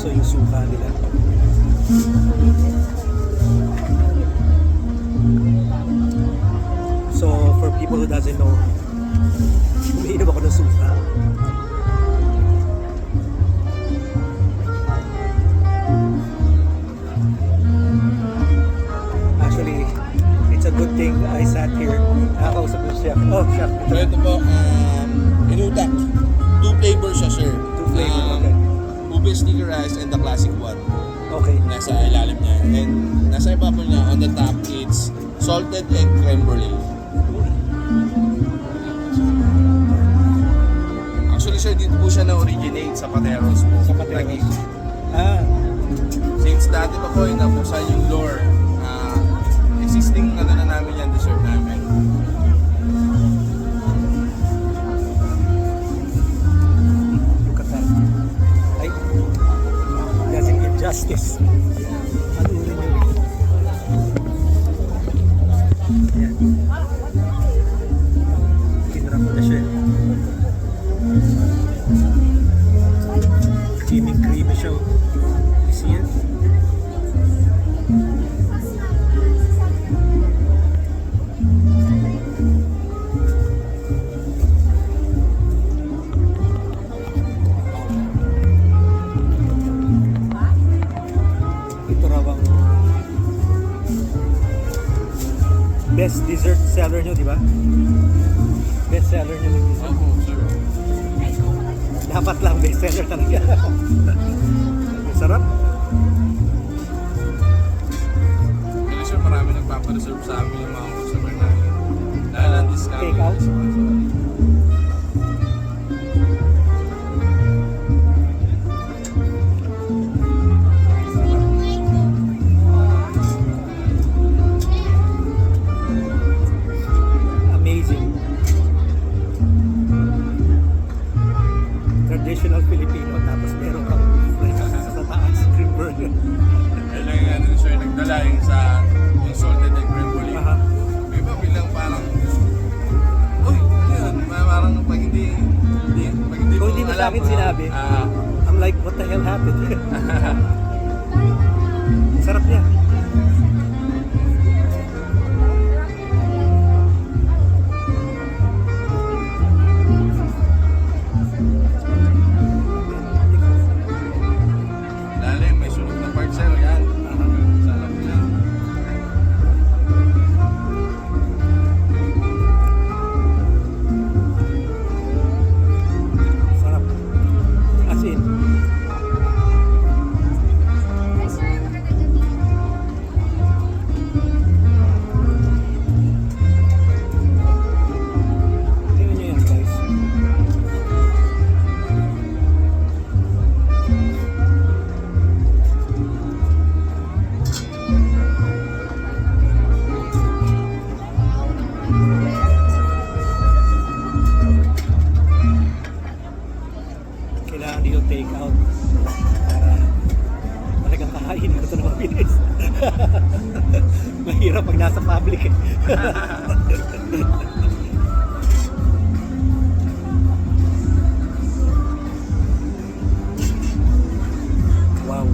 So yung suka nila. So for people who doesn't know, umiinom ako ng suka. Actually, it's a good thing I sat here. Nakakausap ng chef. Oh, chef. So ito po, inutak. 2 flavors siya, sir. 2 flavors, okay. Ube sticker rice and the classic one. Okay. Nasa ilalim niya. And nasa ibabaw niya, on the top, it's salted egg creme brulee. Actually, sir, dito po siya na-originate sa Pateros po. Sa Pateros. Taguig. Ah, Since dati pa po, inabuksan yung lore, existing na namin yan, dessert namin. look at that. Ay, doesn't give justice. Manurin nyo. Ayan. Tinrap ko na siya. Creamy siya. You see it? Ito raw ang best dessert seller nyo, di ba? Best seller nyo ng dessert. Opo, sir. Dapat lang best seller talaga. Sarap. Kaya sir, marami nagpapareserve sa amin yung mga customer namin. Dahil ang discount. Take out? Amazing. Traditional Filipino, tapos meron kang sa taas, cream burger. Kaya lang yung ano, sir, nagdala yung sa yung salted egg creme brulee. Aha. May iba bilang parang, uy, yun, parang pag hindi Kung hindi mo sa akin sinabi, I'm like, what the hell happened? Sarap niya. Lalim, may sunog na part, sir, yan. Sarap yan. Sarap. As in, tingnan nyo yan, guys. Kailangan dito take out para talagang kakainin ko ito ng mabilis. Mahirap pag nasa public eh. Wow.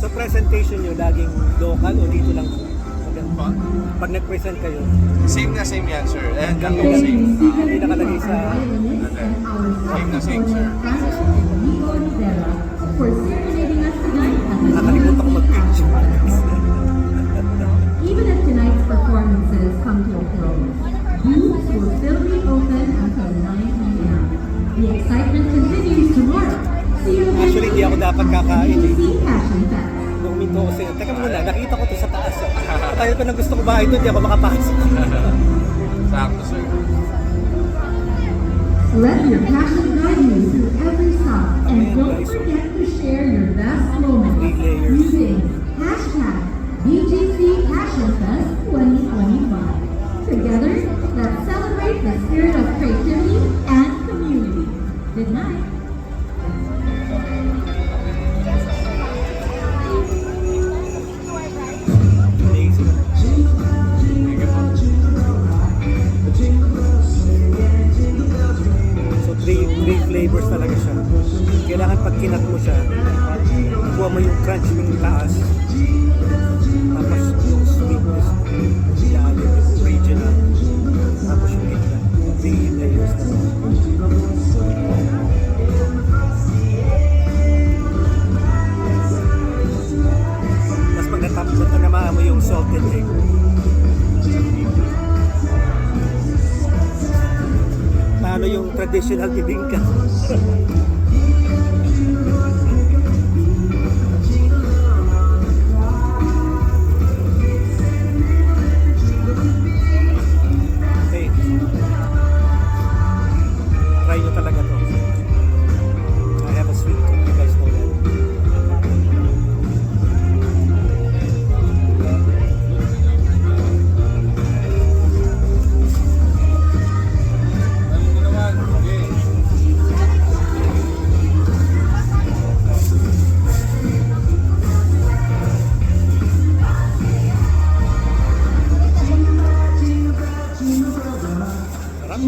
So presentation nyo laging local o dito lang? Pag nag-present kayo, Same na same yan, sir. And Hanggang yung same. hindi nakalagay sa... Same na same, sir. For serenading us tonight at the Nakalimutan ko mag-picture. Even as tonight's performances come to a close, booths will still be open until 9 p.m. The excitement continues tomorrow. See you again Actually, hindi ako dapat kakain eh. BGC Passion Fest. Nung minto ko sa'yo, teka muna, nakita ko to sa taas. Patagal ko nang gusto ko bahay ito, hindi ako makapasok. Sakto, sir. Let your passion guide you through every song, and don't forget to share your best moments 3 layers. using hashtag BGC Passion Fest 2021. Together, let's celebrate the spirit of creativity and community. Good night. Kailangan pag kinat mo siya, kuha mo yung crunch ng taas. Tapos yung sweetness, ilalim, yung original. Tapos yung gitna. 3 layers na. Tapos pag natamaan mo yung salted egg, paano yung traditional bibingka? Okay. Try nyo talaga to. I have a sweet tooth, you guys know that. Ano mo naman? Okay. Sarap.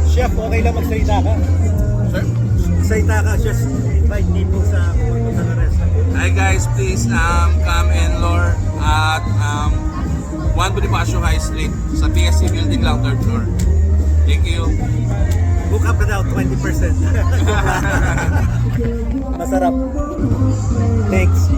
Chef, okay lang magsalita ka? Sir? Salita ka, just invite people sa pumunta sa restaurant. Hi guys, please come and lure at Juan Bonifacio High Street sa PSC building lang, 3rd floor. Thank you. Book up na daw, 20%. Masarap. Thanks.